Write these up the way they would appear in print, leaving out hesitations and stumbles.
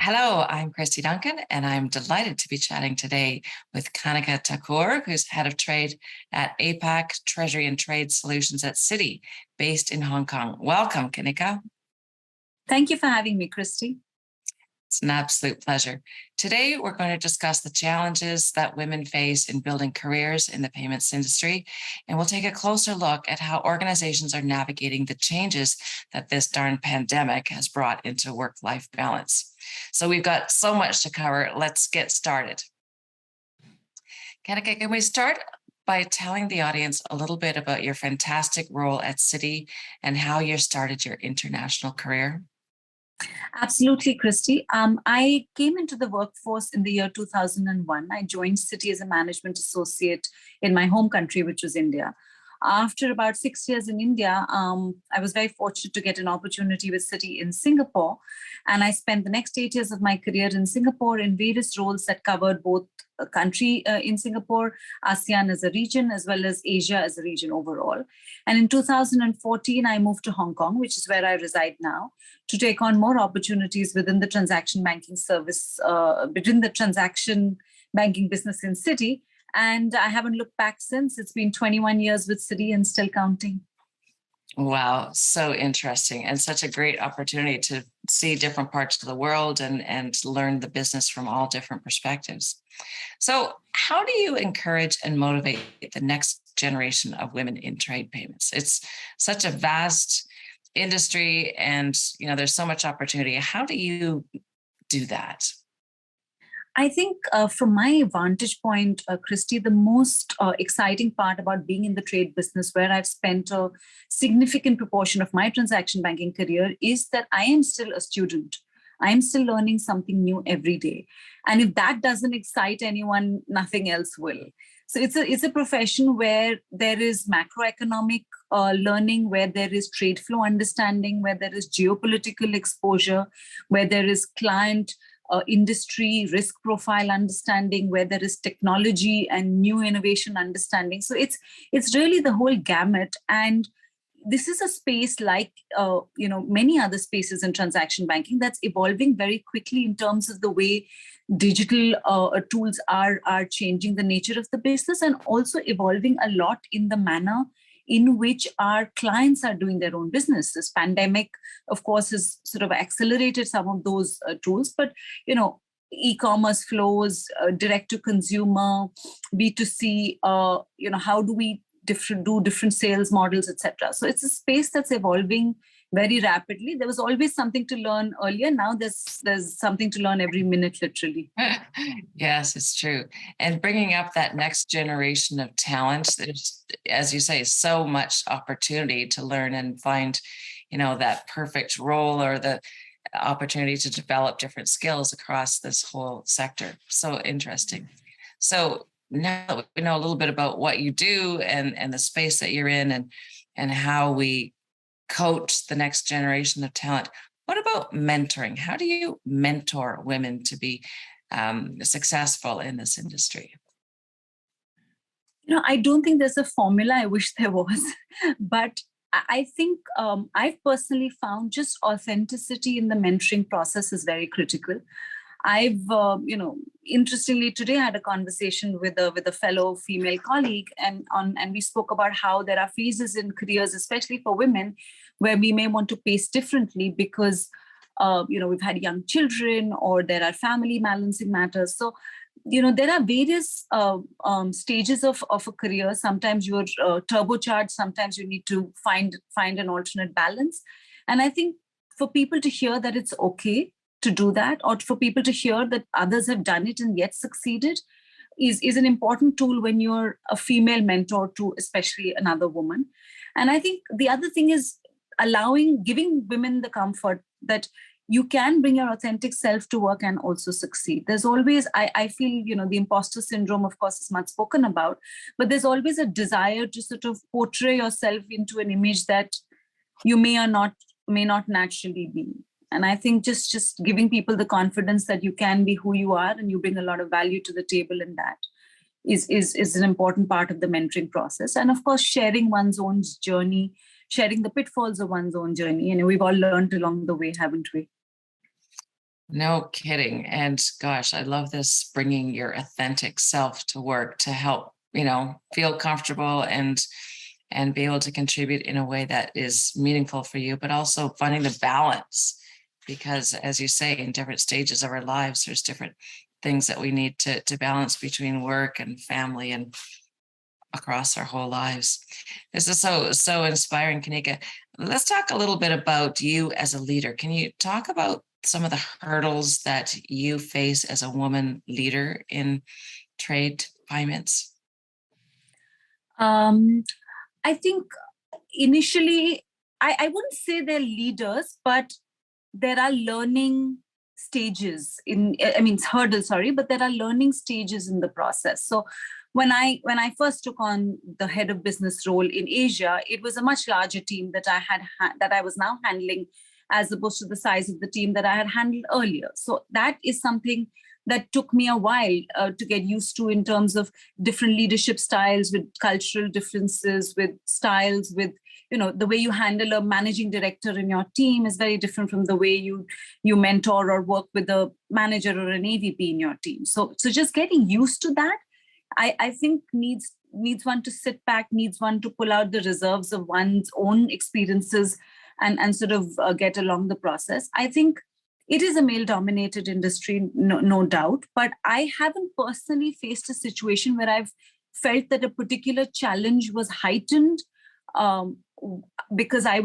Hello, I'm Kristy Duncan, and I'm delighted to be chatting today with Kanika Thakur, who's head of trade at APAC, Treasury and Trade Solutions at Citi, based in Hong Kong. Welcome, Kanika. Thank you for having me, Kristy. It's an absolute pleasure. Today, we're going to discuss the challenges that women face in building careers in the payments industry, and we'll take a closer look at how organizations are navigating the changes that this darn pandemic has brought into work-life balance. So we've got so much to cover. Let's get started. Kanika, can we start by telling the audience a little bit about your fantastic role at Citi and how you started your international career? Absolutely, Kristy. I came into the workforce in the year 2001. I joined Citi as a management associate in my home country, which was India. After about 6 years in India, I was very fortunate to get an opportunity with Citi in Singapore. And I spent the next 8 years of my career in Singapore in various roles that covered both a country in Singapore, ASEAN as a region, as well as Asia as a region overall. And in 2014, I moved to Hong Kong, which is where I reside now, to take on more opportunities within the transaction banking service, within the transaction banking business in Citi. And I haven't looked back since. It's been 21 years with Citi and still counting. Wow, so interesting, and such a great opportunity to see different parts of the world and learn the business from all different perspectives. So how do you encourage and motivate the next generation of women in trade payments? It's such a vast industry, and there's so much opportunity. How do you do that? I think from my vantage point, Kristy, the most exciting part about being in the trade business, where I've spent a significant proportion of my transaction banking career, is that I am still a student. I am still learning something new every day. And if that doesn't excite anyone, nothing else will. So it's a profession where there is macroeconomic learning, where there is trade flow understanding, where there is geopolitical exposure, where there is client industry risk profile understanding, where there is technology and new innovation understanding. So it's really the whole gamut. And this is a space like many other spaces in transaction banking that's evolving very quickly in terms of the way digital tools are changing the nature of the business, and also evolving a lot in the manner in which our clients are doing their own business. This pandemic, of course, has sort of accelerated some of those tools, but, e-commerce flows, direct to consumer, B2C, how do we do different sales models, etc. So it's a space that's evolving very rapidly. There was always something to learn earlier. Now there's something to learn every minute, literally. Yes, it's true. And bringing up that next generation of talent, there's, as you say, so much opportunity to learn and find, that perfect role or the opportunity to develop different skills across this whole sector. So interesting. So now that we know a little bit about what you do and the space that you're in and how we coach the next generation of talent, what about mentoring? How do you mentor women to be successful in this industry? I don't think there's a formula. I wish there was. But I think I've personally found just authenticity in the mentoring process is very critical. I've, interestingly, today I had a conversation with a fellow female colleague, and we spoke about how there are phases in careers, especially for women, where we may want to pace differently because, we've had young children or there are family balancing matters. So, there are various stages of a career. Sometimes you're turbocharged. Sometimes you need to find an alternate balance. And I think for people to hear that it's okay to do that, or for people to hear that others have done it and yet succeeded, is an important tool when you're a female mentor to especially another woman. And I think the other thing is giving women the comfort that you can bring your authentic self to work and also succeed. There's always, I feel, the imposter syndrome, of course, is much spoken about, but there's always a desire to sort of portray yourself into an image that you may not naturally be. And I think just giving people the confidence that you can be who you are and you bring a lot of value to the table in that is an important part of the mentoring process. And of course, sharing one's own journey, sharing the pitfalls of one's own journey. We've all learned along the way, haven't we? No kidding. And gosh, I love this, bringing your authentic self to work to help, feel comfortable and be able to contribute in a way that is meaningful for you, but also finding the balance. Because as you say, in different stages of our lives, there's different things that we need to balance between work and family and across our whole lives. This is so inspiring, Kanika. Let's talk a little bit about you as a leader. Can you talk about some of the hurdles that you face as a woman leader in trade finance? Um, I think initially, I wouldn't say they're leaders, but there are learning stages I mean, it's hurdles, sorry, but there are learning stages in the process. So when I first took on the head of business role in Asia, it was a much larger team that that I was now handling, as opposed to the size of the team that I had handled earlier. So that is something that took me a while to get used to, in terms of different leadership styles, with cultural differences, with styles, with the way you handle a managing director in your team is very different from the way you mentor or work with a manager or an AVP in your team. So just getting used to that, I think needs one to sit back, needs one to pull out the reserves of one's own experiences and sort of get along the process. I think it is a male dominated industry, no doubt, but I haven't personally faced a situation where I've felt that a particular challenge was heightened um, because I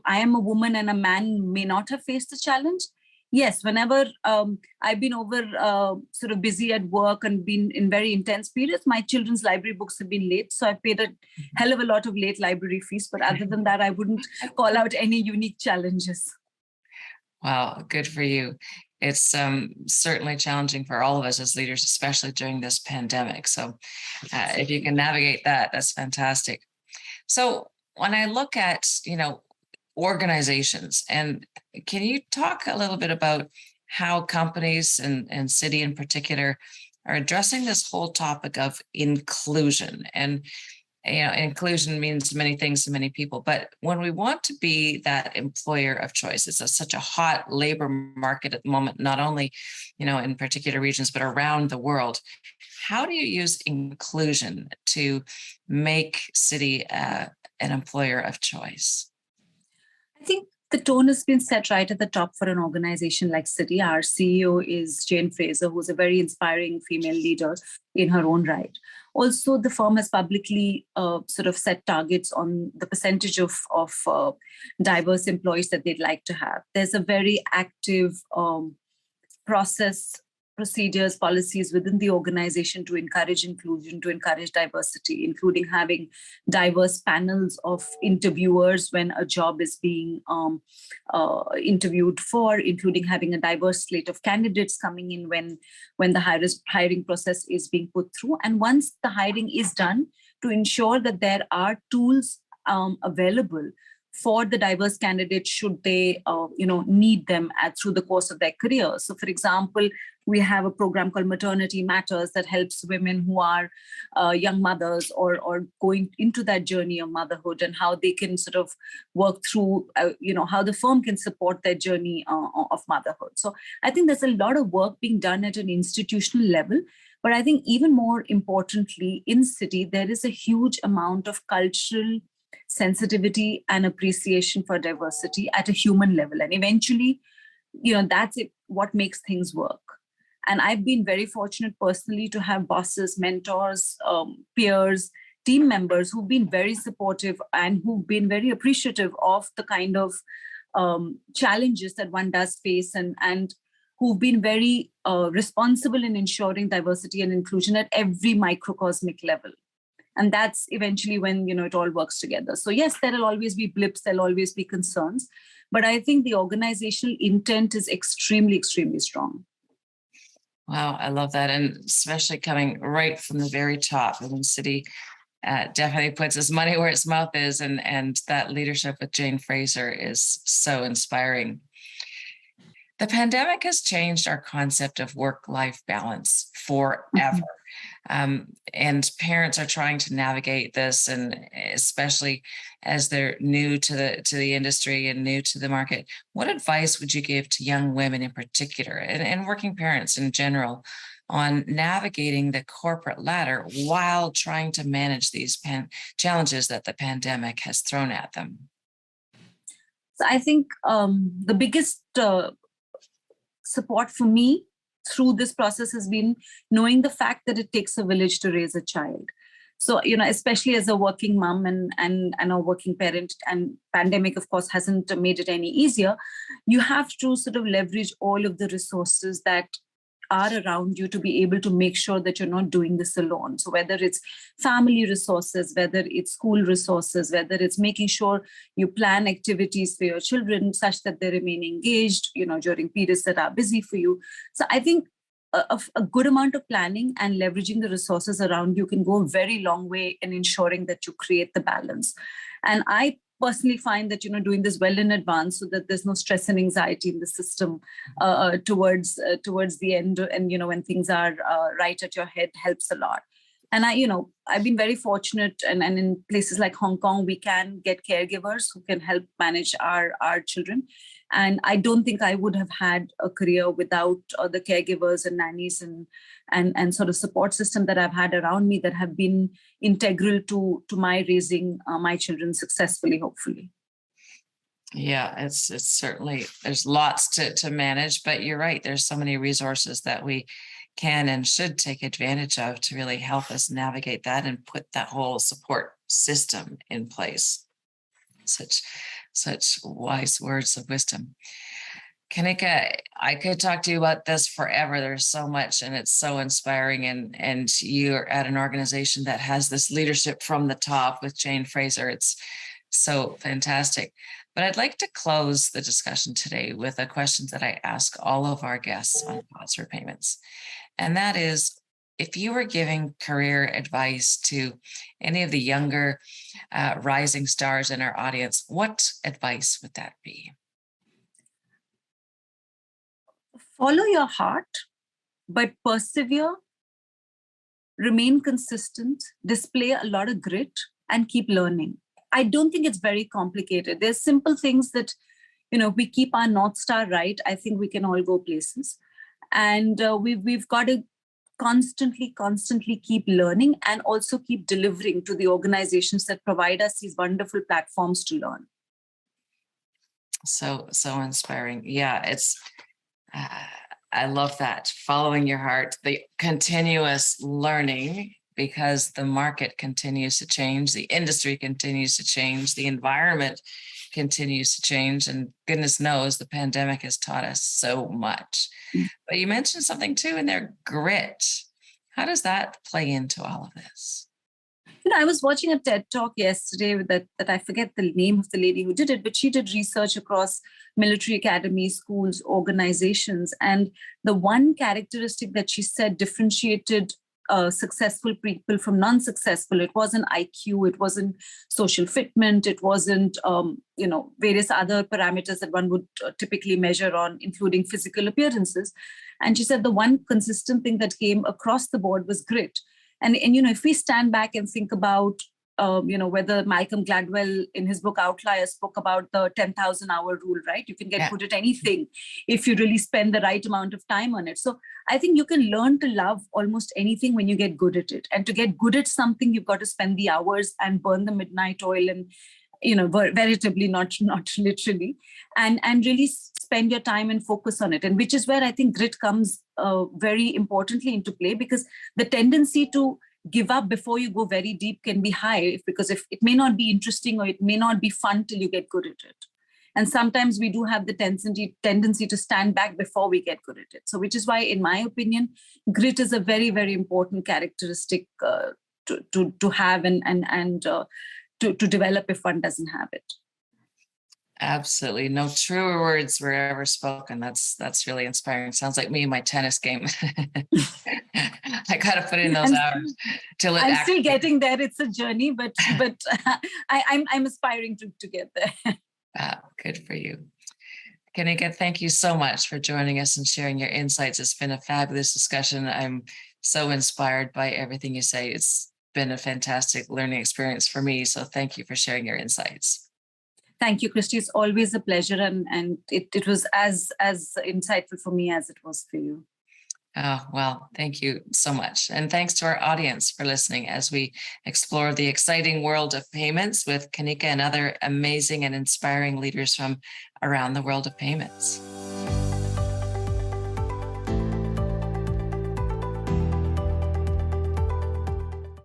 am a woman and a man may not have faced the challenge. Yes, whenever I've been over sort of busy at work and been in very intense periods, my children's library books have been late. So I've paid a hell of a lot of late library fees. But other than that, I wouldn't call out any unique challenges. Wow, good for you. It's certainly challenging for all of us as leaders, especially during this pandemic. So if you can navigate that, that's fantastic. So when I look at, organizations, and can you talk a little bit about how companies and Citi in particular are addressing this whole topic of inclusion? And inclusion means many things to many people, but when we want to be that employer of choice, it's such a hot labor market at the moment, not only, in particular regions, but around the world. How do you use inclusion to make Citi an employer of choice? I think the tone has been set right at the top for an organization like Citi. Our CEO is Jane Fraser, who's a very inspiring female leader in her own right. Also, the firm has publicly sort of set targets on the percentage of diverse employees that they'd like to have. There's a very active process, procedures, policies within the organization to encourage inclusion, to encourage diversity, including having diverse panels of interviewers when a job is being interviewed for, including having a diverse slate of candidates coming in when the hiring process is being put through. And once the hiring is done, to ensure that there are tools available for the diverse candidates should they need them through the course of their career. So for example, we have a program called Maternity Matters that helps women who are young mothers or going into that journey of motherhood, and how they can sort of work through how the firm can support their journey of motherhood. So I think there's a lot of work being done at an institutional level. But I think even more importantly, in Citi, there is a huge amount of cultural sensitivity and appreciation for diversity at a human level. And eventually, that's what makes things work. And I've been very fortunate personally to have bosses, mentors, peers, team members who've been very supportive and who've been very appreciative of the kind of challenges that one does face, and who've been very responsible in ensuring diversity and inclusion at every microcosmic level. And that's eventually when, it all works together. So yes, there'll always be blips, there'll always be concerns, but I think the organizational intent is extremely, extremely strong. Wow, I love that. And especially coming right from the very top. I mean, Citi definitely puts its money where its mouth is. And that leadership with Jane Fraser is so inspiring. The pandemic has changed our concept of work-life balance forever. And parents are trying to navigate this, and especially as they're new to the industry and new to the market. What advice would you give to young women in particular, and working parents in general, on navigating the corporate ladder while trying to manage these challenges that the pandemic has thrown at them? So I think the biggest support for me through this process has been knowing the fact that it takes a village to raise a child. So, especially as a working mom and a working parent, and pandemic, of course, hasn't made it any easier. You have to sort of leverage all of the resources that are around you to be able to make sure that you're not doing this alone. So whether it's family resources, whether it's school resources, whether it's making sure you plan activities for your children such that they remain engaged, during periods that are busy for you. So I think a good amount of planning and leveraging the resources around you can go a very long way in ensuring that you create the balance. And I personally find that doing this well in advance so that there's no stress and anxiety in the system towards the end, and when things are right at your head, helps a lot. And I've been very fortunate, and in places like Hong Kong, we can get caregivers who can help manage our children. And I don't think I would have had a career without the caregivers and nannies and sort of support system that I've had around me that have been integral to my raising my children successfully, hopefully. Yeah, it's certainly, there's lots to manage, but you're right. There's so many resources that we can and should take advantage of to really help us navigate that and put that whole support system in place. Such wise words of wisdom. Kanika, I could talk to you about this forever. There's so much, and it's so inspiring. And you're at an organization that has this leadership from the top with Jane Fraser. It's so fantastic. But I'd like to close the discussion today with a question that I ask all of our guests on Pause for Payments. And that is, if you were giving career advice to any of the younger rising stars in our audience, what advice would that be? Follow your heart, but persevere, remain consistent, display a lot of grit, and keep learning. I don't think it's very complicated. There's simple things that, we keep our North Star right. I think we can all go places. And we've got to constantly keep learning and also keep delivering to the organizations that provide us these wonderful platforms to learn. So inspiring. Yeah, it's I love that. Following your heart, the continuous learning, because the market continues to change, the industry continues to change, the environment continues to change, and goodness knows the pandemic has taught us so much. But you mentioned something too in there, grit. How does that play into all of this? I was watching a TED talk yesterday that I forget the name of the lady who did it, but she did research across military academies, schools, organizations. And the one characteristic that she said differentiated successful people from non-successful, it wasn't IQ, it wasn't social fitment, it wasn't, various other parameters that one would typically measure on, including physical appearances. And she said the one consistent thing that came across the board was grit. And if we stand back and think about, whether Malcolm Gladwell in his book Outliers spoke about the 10,000 hour rule, right? You can get good at anything if you really spend the right amount of time on it. So I think you can learn to love almost anything when you get good at it. And to get good at something, you've got to spend the hours and burn the midnight oil and, veritably, not literally, and really spend your time and focus on it. And which is where I think grit comes very importantly into play, because the tendency to give up before you go very deep can be high, because if it may not be interesting or it may not be fun till you get good at it. And sometimes we do have the tendency to stand back before we get good at it. So which is why, in my opinion, grit is a very, very important characteristic to have and to develop if one doesn't have it. Absolutely. No truer words were ever spoken. That's really inspiring. Sounds like me and my tennis game. I got to put in those hours till it. I'm still getting there. It's a journey, but I'm aspiring to get there. Good for you. Kanika, thank you so much for joining us and sharing your insights. It's been a fabulous discussion. I'm so inspired by everything you say. It's been a fantastic learning experience for me. So thank you for sharing your insights. Thank you, Kristy. It's always a pleasure, and it was as insightful for me as it was for you. Oh, well, thank you so much. And thanks to our audience for listening as we explore the exciting world of payments with Kanika and other amazing and inspiring leaders from around the world of payments.